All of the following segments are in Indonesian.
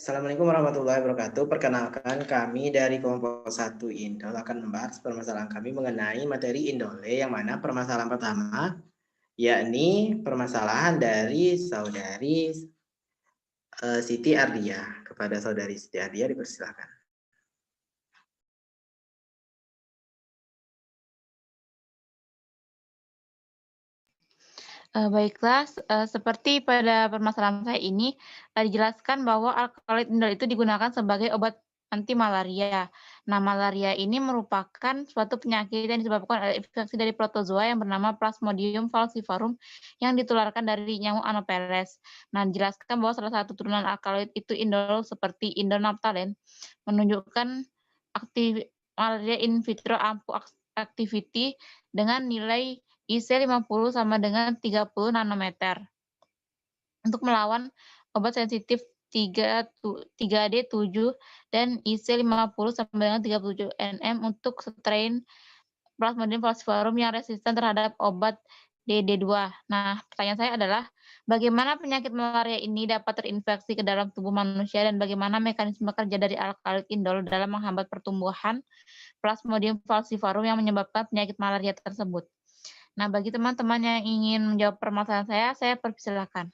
Assalamualaikum warahmatullahi wabarakatuh. Perkenalkan kami dari kelompok 1 Indol akan membahas permasalahan kami mengenai materi Indole yang mana permasalahan pertama yakni permasalahan dari saudari Siti Ardia. Kepada saudari Siti Ardia dipersilakan. Baiklah, seperti pada permasalahan saya ini, dijelaskan bahwa alkaloid indol itu digunakan sebagai obat anti malaria. Nah, malaria ini merupakan suatu penyakit yang disebabkan oleh infeksi dari protozoa yang bernama Plasmodium falciparum yang ditularkan dari nyamuk Anopheles. Nah, dijelaskan bahwa salah satu turunan alkaloid itu indol seperti indol naphthalen menunjukkan malaria in vitro activity dengan nilai IC 50 sama dengan 30 nanometer untuk melawan obat sensitif 3D7 dan IC 50 sampai dengan 37 nm untuk strain Plasmodium falciparum yang resisten terhadap obat DD2. Nah, pertanyaan saya adalah, bagaimana penyakit malaria ini dapat terinfeksi ke dalam tubuh manusia dan bagaimana mekanisme kerja dari alkaloid indol dalam menghambat pertumbuhan Plasmodium falciparum yang menyebabkan penyakit malaria tersebut? Nah, bagi teman-teman yang ingin menjawab permasalahan saya persilakan.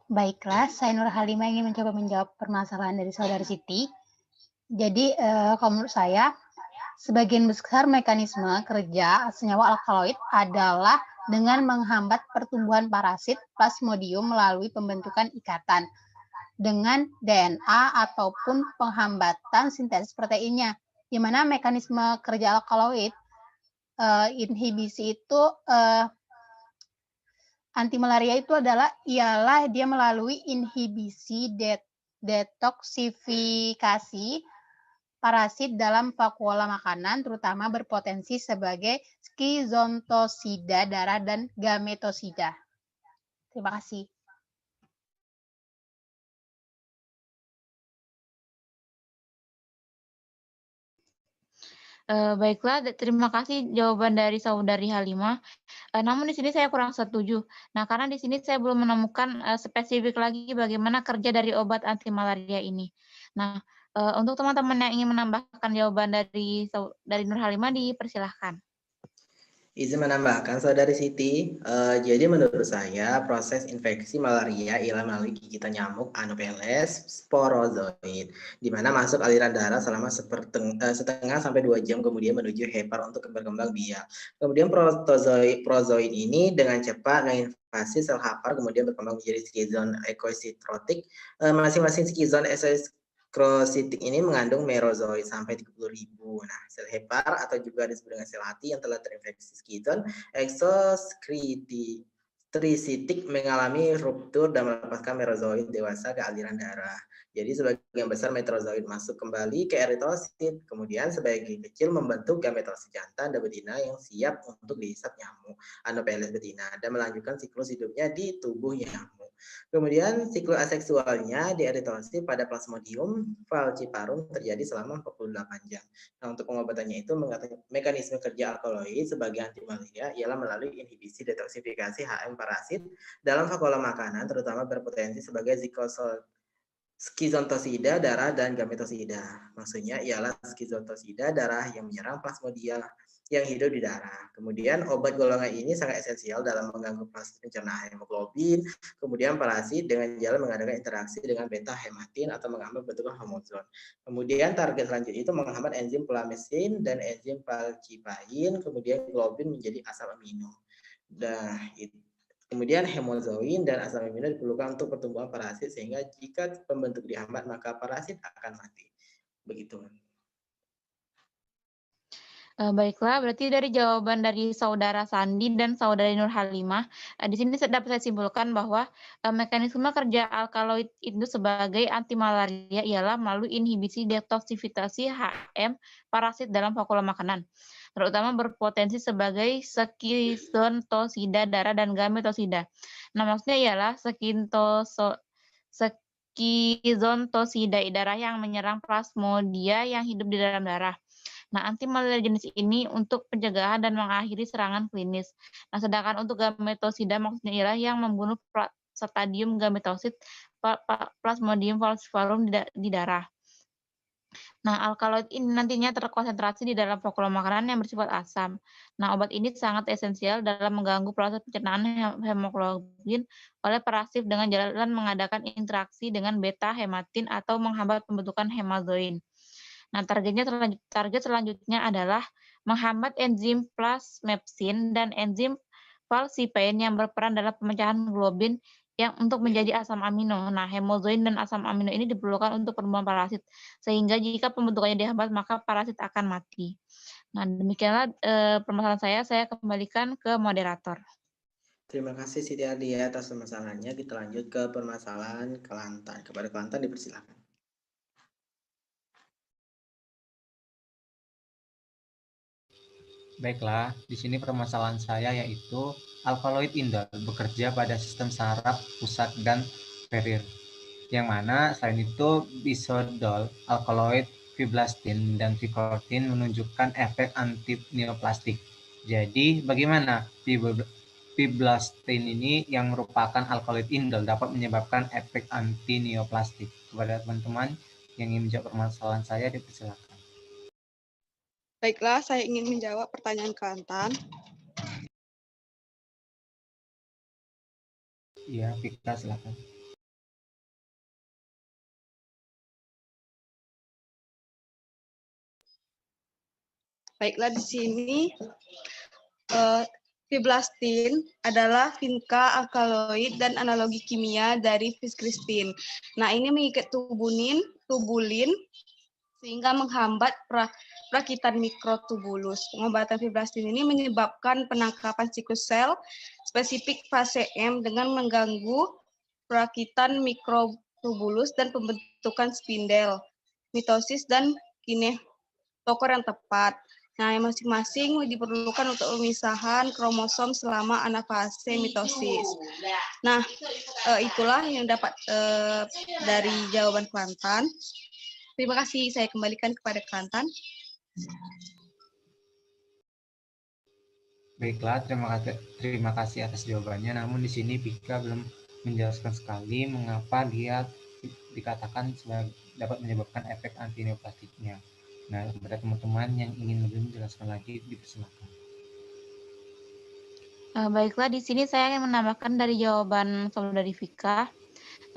Baiklah, saya Nur Halimah ingin mencoba menjawab permasalahan dari saudari Siti. Jadi, kalau menurut saya, sebagian besar mekanisme kerja senyawa alkaloid adalah dengan menghambat pertumbuhan parasit Plasmodium melalui pembentukan ikatan dengan DNA ataupun penghambatan sintesis proteinnya. Di mana mekanisme kerja alkaloid inhibisi itu anti malaria itu ialah dia melalui inhibisi detoksifikasi parasit dalam vakuola makanan, terutama berpotensi sebagai skizontosida darah dan gametosida. Terima kasih. Baiklah, terima kasih jawaban dari saudari Halimah. Namun di sini saya kurang setuju. Nah, karena di sini saya belum menemukan spesifik lagi bagaimana kerja dari obat anti malaria ini. Nah, untuk teman-teman yang ingin menambahkan jawaban dari Nur Halimah dipersilahkan. Izin menambahkan, saudari Siti, jadi menurut saya proses infeksi malaria ialah melalui gigitan nyamuk Anopheles sporozoid, di mana masuk aliran darah selama setengah sampai 2 jam kemudian menuju hepar untuk berkembang biak. Kemudian prozoid ini dengan cepat menginvasi sel hepar kemudian berkembang menjadi skizon ekositrotik. Masing-masing skizon Krositik ini mengandung merozoit sampai 30.000. Nah, sel hepar atau juga disebut dengan sel hati yang telah terinfeksi skizon eksoskritik mengalami ruptur dan melepaskan merozoit dewasa ke aliran darah. Jadi sebagian besar merozoit masuk kembali ke eritosit, kemudian sebagian kecil membentuk gametosit jantan dan betina yang siap untuk dihisap nyamuk Anopheles betina dan melanjutkan siklus hidupnya di tubuh nyamuk. Kemudian siklus aseksualnya di eritosit pada Plasmodium falciparum terjadi selama 48 jam. Nah, untuk pengobatannya itu mekanisme kerja alkaloid sebagai anti malaria ialah melalui inhibisi detoksifikasi HM parasit dalam vakuola makanan, terutama berpotensi sebagai skizontosida darah dan gametosida. Maksudnya ialah skizontosida darah yang menyerang plasmodia yang hidup di darah. Kemudian obat golongan ini sangat esensial dalam mengganggu proses pencernaan hemoglobin. Kemudian parasit dengan jalan mengadakan interaksi dengan beta hematin atau menghambat bentukan homozon. Kemudian target selanjutnya itu menghambat enzim pelamesin dan enzim palcipain. Kemudian globin menjadi asam amino. Nah, itu. Kemudian hemozoin dan asam amino diperlukan untuk pertumbuhan parasit sehingga jika pembentuk dihambat maka parasit akan mati. Begitu. Baiklah, berarti dari jawaban dari saudara Sandi dan saudari Nur Halimah, di sini dapat saya simpulkan bahwa mekanisme kerja alkaloid itu sebagai anti malaria ialah melalui inhibisi detoksifikasi HM parasit dalam vakuola makanan, terutama berpotensi sebagai skizontosida darah dan gametosida. Nah, maksudnya ialah skizontosida darah yang menyerang plasmodia yang hidup di dalam darah. Nah, anti malaria jenis ini untuk pencegahan dan mengakhiri serangan klinis. Nah, sedangkan untuk gametosida maksudnya ialah yang membunuh stadium gametosit Plasmodium falciparum di darah. Nah, alkaloid ini nantinya terkonsentrasi di dalam vakuum makanan yang bersifat asam. Nah, obat ini sangat esensial dalam mengganggu proses pencernaan hemoglobin oleh parasit dengan jalan mengadakan interaksi dengan beta hematin atau menghambat pembentukan hemazoin. Nah, target selanjutnya adalah menghambat enzim plasmepsin dan enzim falcipain yang berperan dalam pemecahan globin yang untuk menjadi asam amino. Nah, hemozoin dan asam amino ini diperlukan untuk pertumbuhan parasit, sehingga jika pembentukannya dihambat, maka parasit akan mati. Nah, demikianlah permasalahan saya kembalikan ke moderator. Terima kasih Siti Adia atas permasalahannya. Kita lanjut ke permasalahan Kelantan. Kepada Kelantan dipersilakan. Baiklah, di sini permasalahan saya yaitu alkaloid indol bekerja pada sistem saraf pusat dan perir, yang mana selain itu bisodol, alkaloid, fiblastin, dan fikortin menunjukkan efek antineoplastik. Jadi, bagaimana fiblastin ini yang merupakan alkaloid indol dapat menyebabkan efek antineoplastik? Kepada teman-teman yang ingin menjawab permasalahan saya, dipersilakan. Baiklah, saya ingin menjawab pertanyaan Kelantan. Iya, Vika, silakan. Baiklah, di sini fiblastin adalah vinca alkaloid dan analogi kimia dari fiscrispin. Nah, ini mengikat tubulin sehingga menghambat perakitan mikrotubulus. Pengobatan fiblastin ini menyebabkan penangkapan siklus sel spesifik fase M dengan mengganggu perakitan mikrotubulus dan pembentukan spindel, mitosis, dan kinetokor yang tepat. Nah, yang masing-masing diperlukan untuk pemisahan kromosom selama anafase mitosis. Nah, itulah yang dapat dari jawaban Kelantan. Terima kasih, saya kembalikan kepada Kelantan. Baiklah, terima kasih atas jawabannya. Namun di sini Vika belum menjelaskan sekali mengapa dia dikatakan dapat menyebabkan efek antineoplastiknya. Nah, kepada teman-teman yang ingin lebih menjelaskan lagi, dipersilakan. Baiklah, di sini saya ingin menambahkan dari jawaban saudari Vika.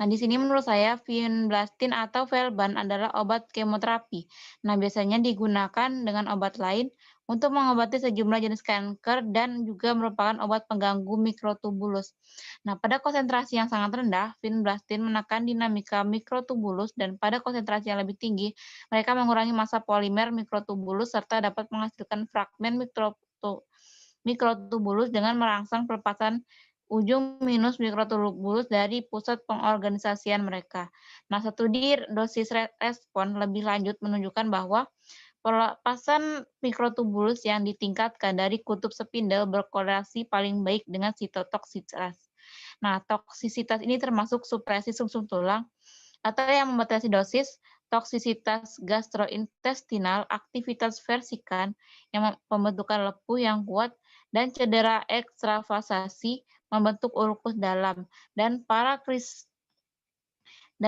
Nah, di sini menurut saya vinblastin atau Velban adalah obat kemoterapi. Nah, biasanya digunakan dengan obat lain untuk mengobati sejumlah jenis kanker dan juga merupakan obat pengganggu mikrotubulus. Nah, pada konsentrasi yang sangat rendah, vinblastin menekan dinamika mikrotubulus dan pada konsentrasi yang lebih tinggi, mereka mengurangi massa polimer mikrotubulus serta dapat menghasilkan fragmen mikrotubulus dengan merangsang pelepasan ujung minus mikrotubulus dari pusat pengorganisasian mereka. Nah, studi dosis respon lebih lanjut menunjukkan bahwa pelepasan mikrotubulus yang ditingkatkan dari kutub spindel berkorelasi paling baik dengan sitotoksitas. Nah, toksisitas ini termasuk supresi sumsum tulang atau yang membatasi dosis, toksisitas gastrointestinal, aktivitas versikan, yang pembentukan lepuh yang kuat, dan cedera ekstravasasi membentuk ulkus dalam, dan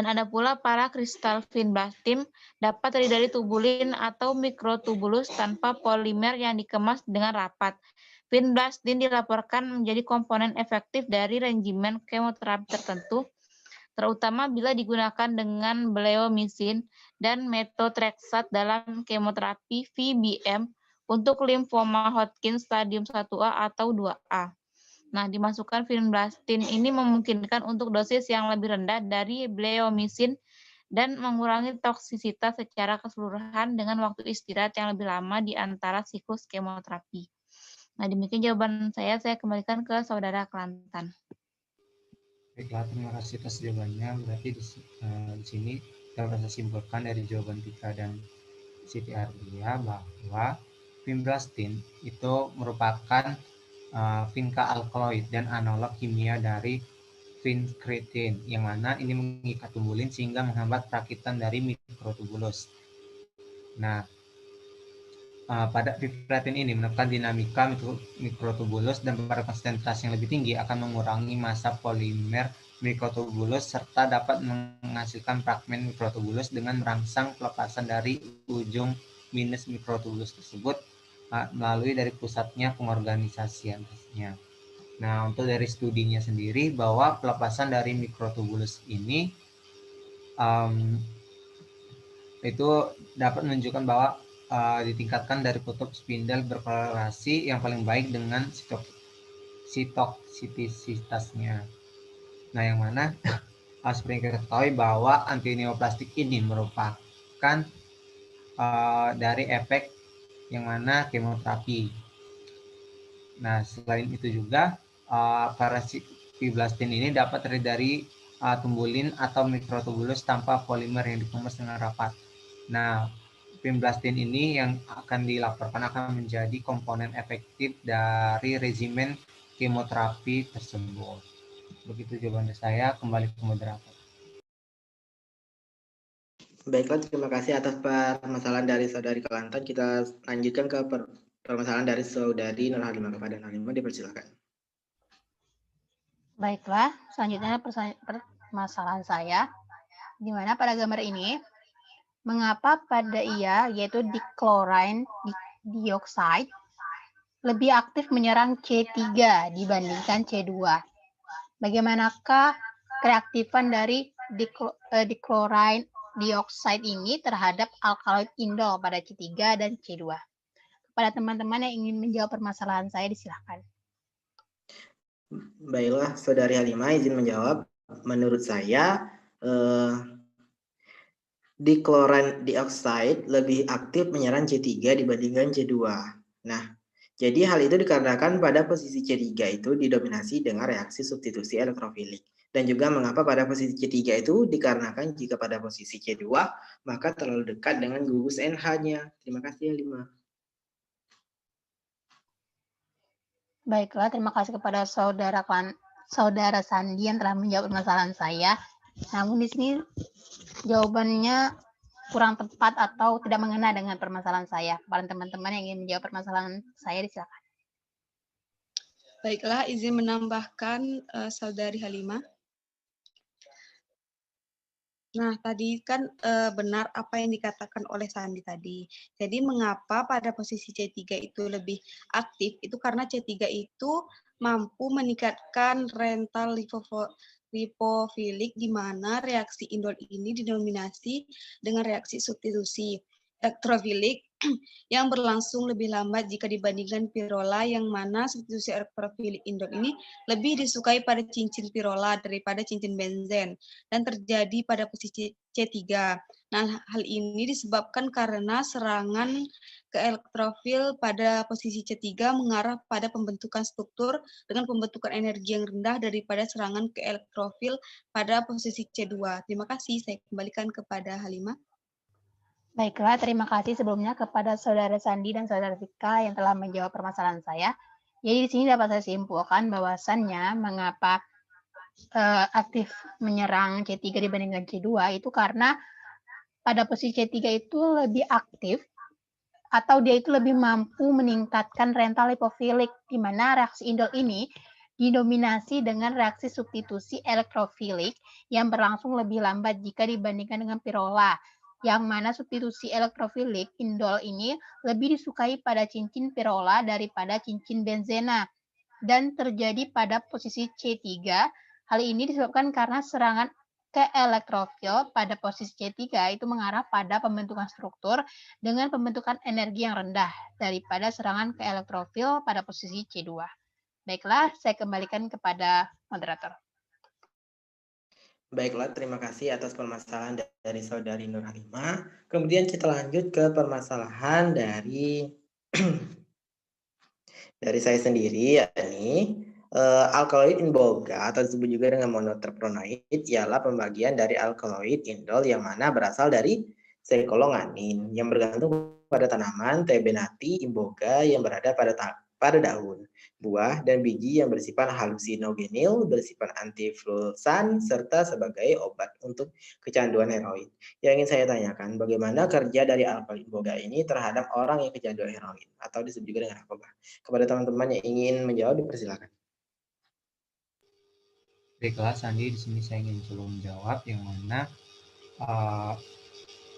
ada pula kristal vinblastin dapat terdiri dari tubulin atau mikrotubulus tanpa polimer yang dikemas dengan rapat. Vinblastin dilaporkan menjadi komponen efektif dari regimen kemoterapi tertentu, terutama bila digunakan dengan bleomycin dan methotrexate dalam kemoterapi VBM untuk limfoma Hodgkin stadium 1A atau 2A. Nah, dimasukkan vinblastin ini memungkinkan untuk dosis yang lebih rendah dari bleomycin dan mengurangi toksisitas secara keseluruhan dengan waktu istirahat yang lebih lama di antara siklus kemoterapi. Nah, demikian jawaban saya kembalikan ke saudara Kelantan. Baiklah, terima kasih atas jawabannya. Berarti di sini dapat saya simpulkan dari jawaban Vika dan Siti Ardia bahwa vinblastin itu merupakan vinca alkaloid dan analog kimia dari vincretin, yang mana ini mengikat tubulin sehingga menghambat perakitan dari mikrotubulus. Nah, pada pipeline ini menekan dinamika mikrotubulus dan pada konsentrasi yang lebih tinggi akan mengurangi massa polimer mikrotubulus serta dapat menghasilkan fragmen mikrotubulus dengan merangsang pelepasan dari ujung minus mikrotubulus tersebut melalui dari pusatnya pengorganisasiannya. Nah, untuk dari studinya sendiri bahwa pelepasan dari mikrotubulus ini itu dapat menunjukkan bahwa ditingkatkan dari kutub spindel berkorelasi yang paling baik dengan sitoksisitasnya. Nah, yang mana seperti yang kita ketahui bahwa antineoplastik ini merupakan dari efek yang mana kemoterapi. Nah, selain itu juga parasitoblastin ini dapat terdiri dari tumbulin atau mikrotubulus tanpa polimer yang dikemas dengan rapat. Nah, pimblastin ini yang akan dilaporkan akan menjadi komponen efektif dari regimen kemoterapi tersebut. Begitu jawaban saya, kembali ke moderator. Baiklah, terima kasih atas permasalahan dari Saudari Kelantan. Kita lanjutkan ke permasalahan dari Saudari Nur Halimah. Kepada Nur Halimah, dipersilakan. Baiklah, selanjutnya permasalahan saya, di mana pada gambar ini, mengapa pada ia, yaitu dichlorine dioxide, lebih aktif menyerang C3 dibandingkan C2? Bagaimanakah reaktifan dari dichlorine dioxide ini terhadap alkaloid indol pada C3 dan C2? Kepada teman-teman yang ingin menjawab permasalahan saya, disilahkan. Baiklah, Saudari Halimah izin menjawab. Menurut saya, dichlorine dioxide lebih aktif menyerang C3 dibandingkan C2. Nah, jadi hal itu dikarenakan pada posisi C3 itu didominasi dengan reaksi substitusi elektrofilik. Dan juga mengapa pada posisi C3 itu dikarenakan jika pada posisi C2 maka terlalu dekat dengan gugus NH-nya. Terima kasih, Halimah. Baiklah, terima kasih kepada Saudara Sandi yang telah menjawab permasalahan saya. Namun di sini jawabannya kurang tepat atau tidak mengena dengan permasalahan saya. Kepada teman-teman yang ingin menjawab permasalahan saya, disilakan. Baiklah, izin menambahkan Saudari Halimah. Nah, tadi kan benar apa yang dikatakan oleh Sandi tadi. Jadi mengapa pada posisi C3 itu lebih aktif? Itu karena C3 itu mampu meningkatkan rental lipofilik di mana reaksi indol ini didominasi dengan reaksi substitusi elektrofilik yang berlangsung lebih lambat jika dibandingkan pirola, yang mana substitusi elektrofilik indol ini lebih disukai pada cincin pirola daripada cincin benzen dan terjadi pada posisi C3. Nah, hal ini disebabkan karena serangan ke elektrofil pada posisi C3 mengarah pada pembentukan struktur dengan pembentukan energi yang rendah daripada serangan ke elektrofil pada posisi C2. Terima kasih, saya kembalikan kepada Halimah. Baiklah, terima kasih sebelumnya kepada Saudara Sandi dan Saudara Vika yang telah menjawab permasalahan saya. Jadi di sini dapat saya simpulkan bahwasannya mengapa aktif menyerang C3 dibandingkan C2 itu karena pada posisi C3 itu lebih aktif atau dia itu lebih mampu meningkatkan rental lipofilik, di mana reaksi indol ini didominasi dengan reaksi substitusi elektrofilik yang berlangsung lebih lambat jika dibandingkan dengan pirola, yang mana substitusi elektrofilik indol ini lebih disukai pada cincin pirola daripada cincin benzena dan terjadi pada posisi C3. Hal ini disebabkan karena serangan ke elektrofil pada posisi C3 itu mengarah pada pembentukan struktur dengan pembentukan energi yang rendah daripada serangan ke elektrofil pada posisi C2. Baiklah, saya kembalikan kepada moderator. Baiklah, terima kasih atas permasalahan dari Saudari Nur Halimah. Kemudian kita lanjut ke permasalahan dari saya sendiri, yakni alkaloid inbolga atau disebut juga dengan monoterpenoid ialah pembagian dari alkaloid indol yang mana berasal dari sekolonganin yang bergantung pada tanaman Thebenati imboga yang berada pada pada daun, buah, dan biji yang bersifat halusinogenil, bersifat antifluosan, serta sebagai obat untuk kecanduan heroin. Yang ingin saya tanyakan, bagaimana kerja dari alkaloid boga ini terhadap orang yang kecanduan heroin atau disebut juga dengan narkoba? Kepada teman-teman yang ingin menjawab, dipersilakan. Baiklah, Sandi, di sini saya ingin coba menjawab yang mana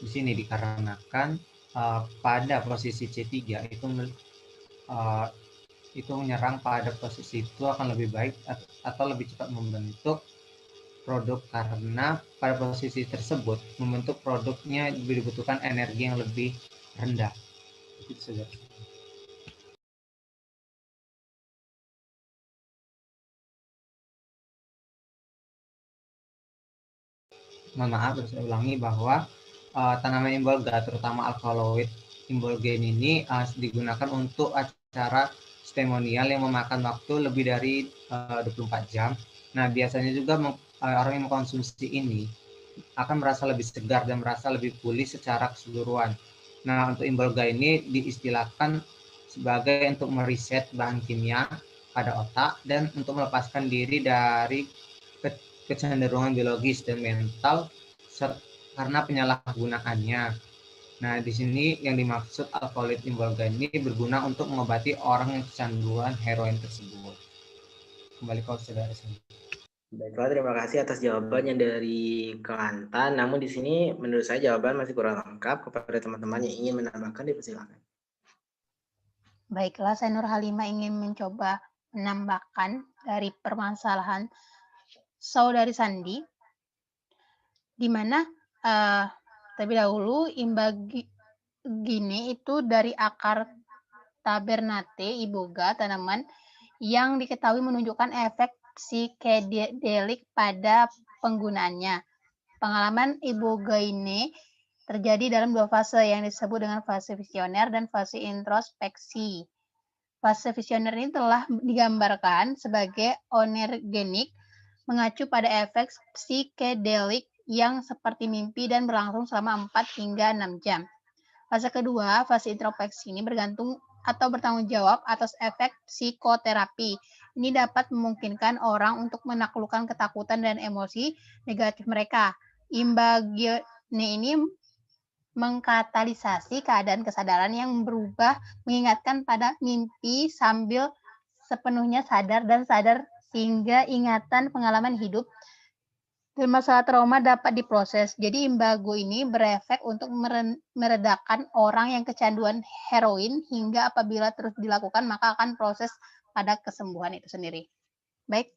di sini dikarenakan pada posisi C3 itu menyerang pada posisi itu akan lebih baik atau lebih cepat membentuk produk, karena pada posisi tersebut membentuk produknya dibutuhkan energi yang lebih rendah. Itu saja. Mohon maaf, harus saya ulangi bahwa tanaman imbolga, terutama alkaloid imbolgen ini digunakan untuk acara testimonial yang memakan waktu lebih dari 24 jam. Nah, biasanya juga orang yang mengkonsumsi ini akan merasa lebih segar dan merasa lebih pulih secara keseluruhan. Nah, untuk imbolga ini diistilahkan sebagai untuk meriset bahan kimia pada otak dan untuk melepaskan diri dari kecenderungan biologis dan mental karena penyalahgunaannya. Nah, di sini yang dimaksud alkaloid imbolga ini berguna untuk mengobati orang yang kecanduan heroin tersebut. Kembali ke saudara sendiri. Baiklah, terima kasih atas jawabannya dari Kelantan. Namun di sini menurut saya jawaban masih kurang lengkap. Kepada teman-teman yang ingin menambahkan, dipersilakan. Baiklah, saya Nur Halimah ingin mencoba menambahkan dari permasalahan saudari Sandi, di mana terlebih dahulu imbagine itu dari akar tabernate iboga, tanaman yang diketahui menunjukkan efek psikedelik pada penggunaannya. Pengalaman iboga ini terjadi dalam dua fase yang disebut dengan fase visioner dan fase introspeksi. Fase visioner ini telah digambarkan sebagai onergenik, mengacu pada efek psikedelik yang seperti mimpi dan berlangsung selama 4 hingga 6 jam. Fase kedua, fase introspeksi ini bergantung atau bertanggung jawab atas efek psikoterapi. Ini dapat memungkinkan orang untuk menaklukkan ketakutan dan emosi negatif mereka. Imbagine ini mengkatalisasi keadaan kesadaran yang berubah, mengingatkan pada mimpi sambil sepenuhnya sadar dan sadar sehingga ingatan pengalaman hidup dan masalah trauma dapat diproses. Jadi imbago ini berefek untuk meredakan orang yang kecanduan heroin hingga apabila terus dilakukan maka akan proses pada kesembuhan itu sendiri. Baik,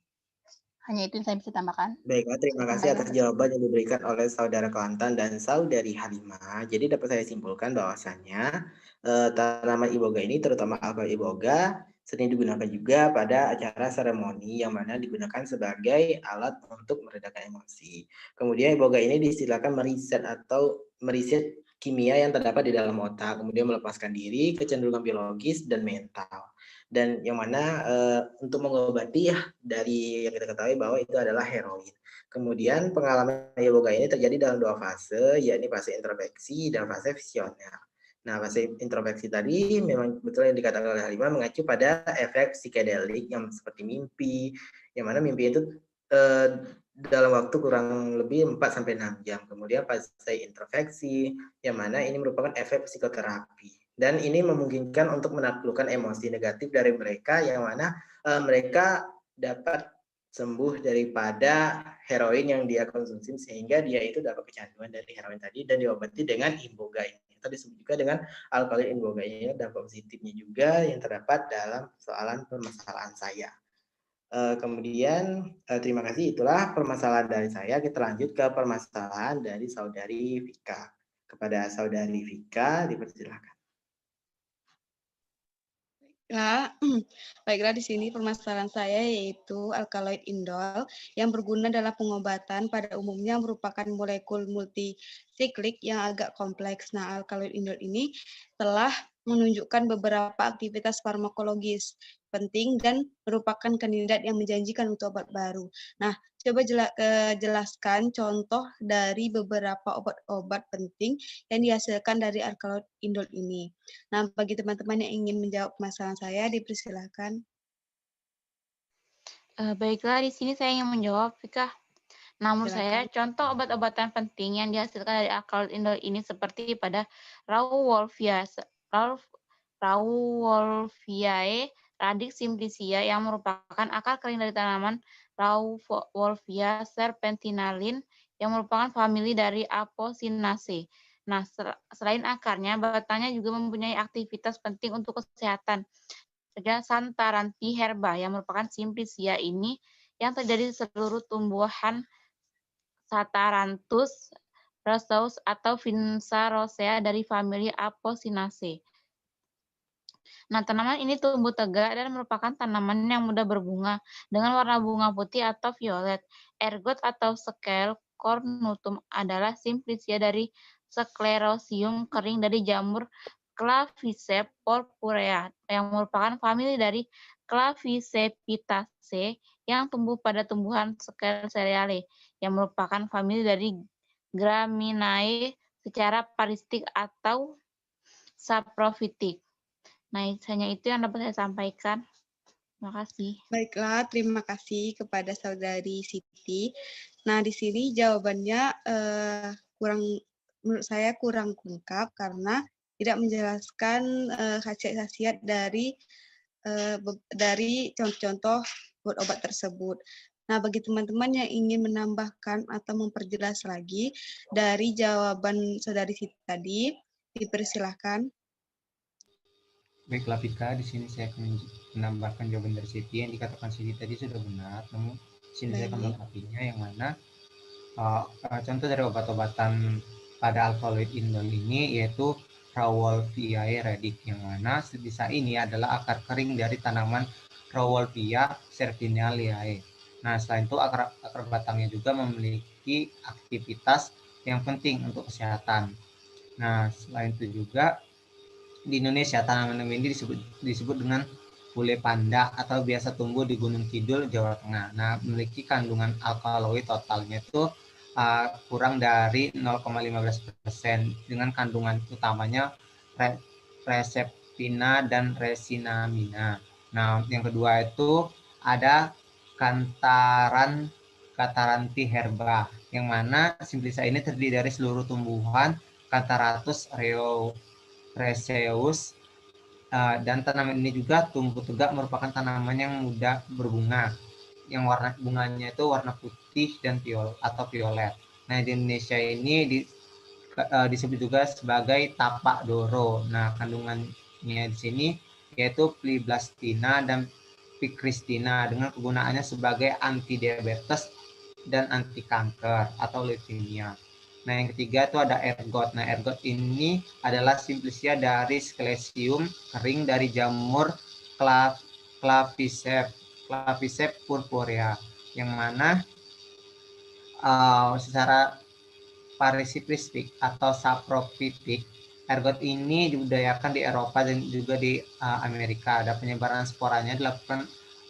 hanya itu yang saya bisa tambahkan. Baiklah, terima kasih atas jawaban yang diberikan oleh saudara Kelantan dan saudari Halimah. Jadi dapat saya simpulkan bahwasannya tanaman iboga ini, terutama alkaloid iboga, sering digunakan juga pada acara seremoni yang mana digunakan sebagai alat untuk meredakan emosi. Kemudian iboga ini diistilahkan meriset kimia yang terdapat di dalam otak, kemudian melepaskan diri, kecenderungan biologis dan mental. Dan yang mana untuk mengobati dari yang kita ketahui bahwa itu adalah heroin. Kemudian pengalaman iboga ini terjadi dalam dua fase, yakni fase introspeksi dan fase visioner. Nah, fase introspeksi tadi memang betul yang dikatakan oleh Halimah mengacu pada efek psikedelik yang seperti mimpi, yang mana mimpi itu dalam waktu kurang lebih 4-6 jam. Kemudian fase introspeksi, yang mana ini merupakan efek psikoterapi. Dan ini memungkinkan untuk menaklukkan emosi negatif dari mereka, yang mana mereka dapat sembuh daripada heroin yang dia konsumsi, sehingga dia itu dapat kecanduan dari heroin tadi dan diobati dengan imboga ini. Atau disebut juga dengan alkaloid imboga ini. Dampak positifnya juga yang terdapat dalam persoalan permasalahan saya. Kemudian terima kasih, itulah permasalahan dari saya. Kita lanjut ke permasalahan dari saudari Vika. Kepada saudari Vika, dipersilakan. Ya, baiklah di sini permasalahan saya yaitu alkaloid indol yang berguna dalam pengobatan pada umumnya merupakan molekul multisiklik yang agak kompleks. Nah, alkaloid indol ini telah menunjukkan beberapa aktivitas farmakologis. penting dan merupakan kandidat yang menjanjikan untuk obat baru. Nah, coba jelaskan contoh dari beberapa obat-obat penting yang dihasilkan dari alkaloid indol ini. Nah, bagi teman-teman yang ingin menjawab masalah saya, dipersilakan. Baiklah, di sini saya ingin menjawab, Vika. Namun saya, Silakan. contoh obat-obatan penting yang dihasilkan dari alkaloid indol ini seperti pada Rauwolfiae radix simplicia yang merupakan akar kering dari tanaman Rauwolfia serpentinalin yang merupakan famili dari Apocynaceae. Nah, selain akarnya, batangnya juga mempunyai aktivitas penting untuk kesehatan. Saja Santaranti herba yang merupakan simplicia ini yang terjadi di seluruh tumbuhan Sataranthus roseus atau Vinca rosea dari famili Apocynaceae. Nah, tanaman ini tumbuh tegak dan merupakan tanaman yang mudah berbunga dengan warna bunga putih atau violet. Ergot atau Scale cornutum adalah simplicia dari Sclerosium kering dari jamur Claviceps purpurea yang merupakan famili dari Clavicepitaceae yang tumbuh pada tumbuhan Scale cereale yang merupakan famili dari Graminae secara paristik atau saprofitik. Nah, hanya itu yang dapat saya sampaikan. Terima kasih. Baiklah, terima kasih kepada Saudari Siti. Nah, di sini jawabannya menurut saya kurang lengkap karena tidak menjelaskan khasiat-khasiat dari contoh-contoh obat tersebut. Nah, bagi teman-teman yang ingin menambahkan atau memperjelas lagi dari jawaban Saudari Siti tadi, dipersilahkan. Baiklah Pika, di sini saya akan menambahkan jawaban dari Siti. Yang dikatakan Siti tadi sudah benar, namun di sini saya akan melengkapinya, yang mana contoh dari obat-obatan pada alkaloid indol ini yaitu Rauwolfiae radix, yang mana sebisa ini adalah akar kering dari tanaman Rauwolfia serpinaliae. Nah, selain itu akar batangnya juga memiliki aktivitas yang penting untuk kesehatan. Nah, selain itu juga di Indonesia tanaman ini disebut dengan bule panda atau biasa tumbuh di Gunung Kidul, Jawa Tengah. Nah, memiliki kandungan alkaloid totalnya itu kurang dari 0,15% dengan kandungan utamanya reseptina dan resinamina. Nah, yang kedua itu ada Cantharanthi herba, yang mana simplicia ini terdiri dari seluruh tumbuhan Cantharatus rheseus, dan tanaman ini juga tumbuh tegak, merupakan tanaman yang mudah berbunga, yang warna bunganya itu warna putih dan violet. Nah, di Indonesia ini disebut juga sebagai tapak doro. Nah, kandungannya di sini yaitu pliblastina dan picristina dengan kegunaannya sebagai anti diabetes dan anti kanker atau leukemia. Nah, yang ketiga itu ada ergot. Nah, ergot ini adalah simplicia dari Sclesium kering dari jamur Claviceps purpurea, yang mana secara parisipristik atau saprofitik, ergot ini dibudidayakan di Eropa dan juga di Amerika. Ada penyebaran sporanya dilakukan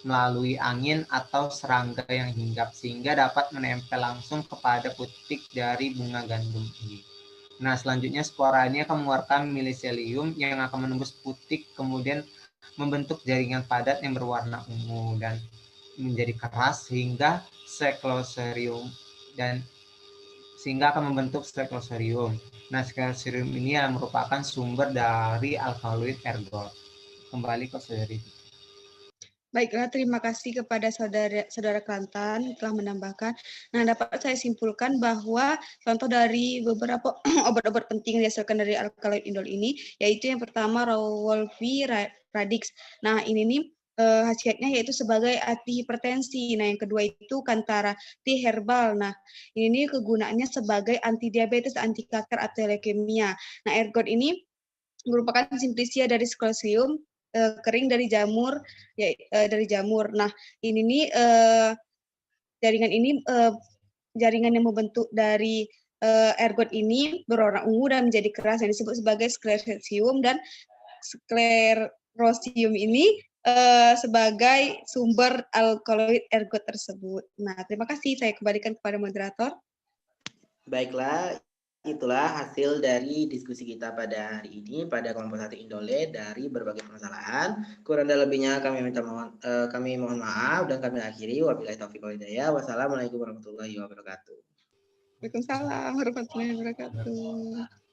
melalui angin atau serangga yang hinggap sehingga dapat menempel langsung kepada putik dari bunga gandum ini. Nah, selanjutnya spora ini akan mengeluarkan micellium yang akan menembus putik, kemudian membentuk jaringan padat yang berwarna ungu dan menjadi keras sehingga akan membentuk Scleroserium. Nah, Scleroserium ini merupakan sumber dari alkaloid ergot. Kembali ke Saudari. Baiklah, terima kasih kepada saudara Kelantan telah menambahkan. Nah, dapat saya simpulkan bahwa contoh dari beberapa obat-obat penting yang dihasilkan dari alkaloid indol ini, yaitu yang pertama Rauwolfia radix. Nah, ini nih khasiatnya yaitu sebagai antihipertensi. Nah, yang kedua itu Cantharanthi herbal. Nah, ini kegunaannya sebagai anti diabetes, anti kanker atau leukemia. Nah, ergot ini merupakan simplicia dari Sclesium kering dari jamur Nah, ini nih jaringan yang membentuk dari ergot ini berwarna ungu dan menjadi keras yang disebut sebagai Sclerosium, dan Sclerosium ini sebagai sumber alkaloid ergot tersebut. Nah, terima kasih. Saya kembalikan kepada moderator. Baiklah, itulah hasil dari diskusi kita pada hari ini pada kelompok 1 Indole dari berbagai permasalahan. Kurang dan lebihnya kami mohon maaf dan kami akhiri. Wabillahi taufiq wal hidayah. Wassalamualaikum warahmatullahi wabarakatuh. Waalaikumsalam warahmatullahi wabarakatuh.